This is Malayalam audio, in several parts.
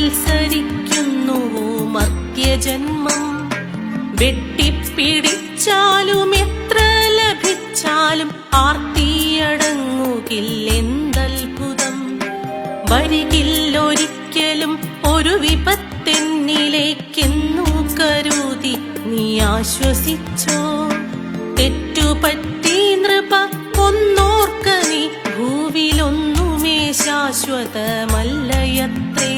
മത്സരിക്കുന്നുവോ മർത്യജന്മം? വെട്ടിപ്പിടിച്ചാലും എത്ര ലഭിച്ചാലും ആർത്തിയടങ്ങുകില്ലെന്തത്ഭുതം. വരികില്ലൊരിക്കലും ഒരു വിപത്തെന്നിലേക്കെന്നു കരുതി നീ ആശ്വസിച്ചോ? തെറ്റുപറ്റി നൃപ ഒന്നോർക്ക നീ, ഭൂവിലൊന്നുമേ ശാശ്വതമല്ലയത്രേ.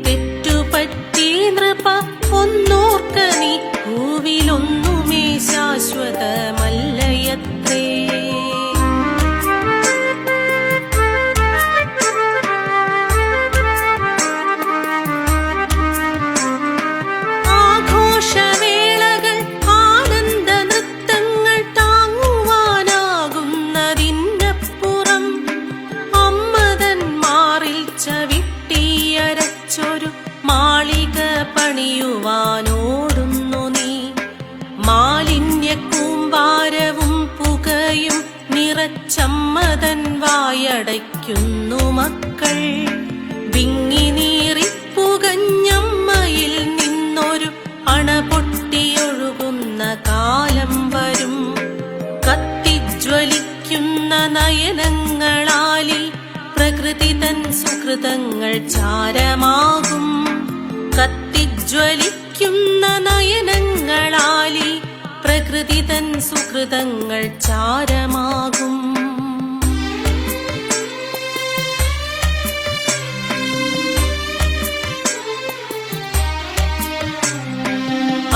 തെറ്റുപറ്റി നൃപ ഒന്നോർക്ക നീ, ഭൂവിലൊന്നുമേ ശാശ്വതമല്ലയത്രേ. മാളിക പണിയുവാനോടുന്നു നീ, മാലിന്യ കൂമ്പാരവും പുകയും നിറച്ചമ്മതൻ വായടയ്ക്കുന്നു മക്കൾ. വിങ്ങി നീറിപ്പുകഞ്ഞമ്മയിൽ നിന്നൊരു അണ പൊട്ടിയൊഴുകുന്ന കാലം വരും. കത്തിജ്വലിക്കുന്ന നയനങ്ങളാലി പ്രകൃതി തൻ സുകൃതങ്ങൾ ചാരമാകും. കത്തിജ്വലിക്കുന്ന നയനങ്ങളാലി പ്രകൃതി തൻ സുകൃതങ്ങൾ ചാരമാകും.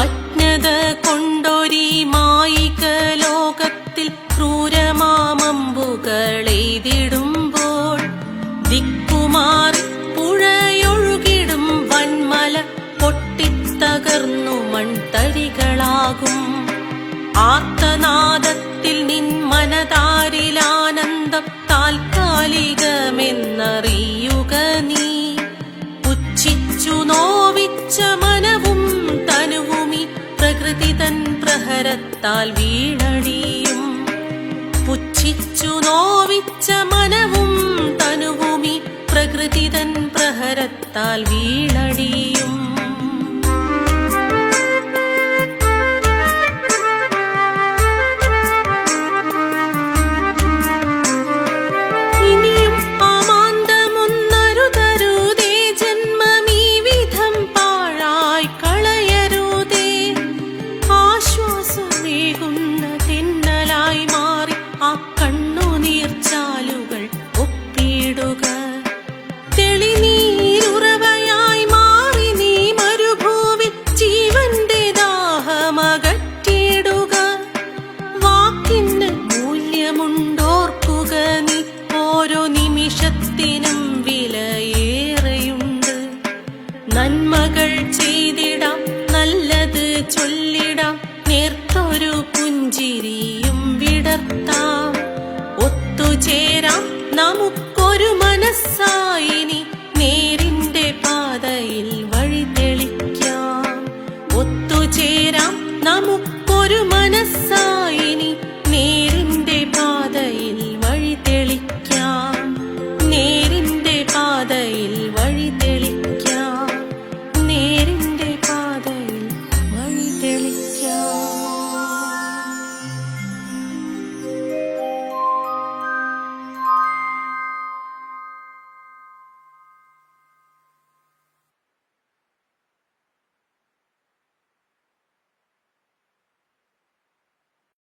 അജ്ഞത കൊണ്ടൊരീ മായിക ലോകത്തിൽ ക്രൂരമാമമ്പുകളെയ്തിടുമ്പോൾ ദിക്കുമാറി പുഴയൊഴുകിടും വന്മല പൊട്ടിത്തകർന്നു മൺതരികളാകും. ആർത്തനാദത്തിൽ നിൻ മനതാരിലാനന്ദം താൽക്കാലികമെന്നറിയുക നീ. പുച്ഛിച്ചു നോവിച്ച മനവും തനുവുമി പ്രകൃതി തൻ പ്രഹരത്താൽ വീണടിയും. പുച്ഛിച്ചു നോവിച്ച മനവും തനുവുമി പ്രകൃതി തൻ പ്രഹരത്താൽ വീണടിയും. ഇനിയും ആമാന്തമൊന്നരുതരുതേ, ജന്മമീ വിധം പാഴായി കളയരുതേ. ആശ്വാസമേകുന്ന തെന്നലായി മാറി ആ കണ്ണുനീർച്ചാലുകൾ ഒപ്പിടുക. തെളിനീരുറവയായി മാറി നീ മരുഭൂവിൽ ജീവന്റെ ദാഹമകറ്റിടുക. വാക്കിന് മൂല്യമുണ്ടോർക്കുക നീ, ഓരോ നിമിഷത്തിനും വിലയേറെയുണ്ട്. നന്മകൾ ചെയ്തിടാം, നല്ലത് ചൊല്ലിടാം, നേർത്തൊരു പുഞ്ചിരിയും വിടർത്താം. ഒത്തുചേരാം നമുക്കൊരു മനസ്സായി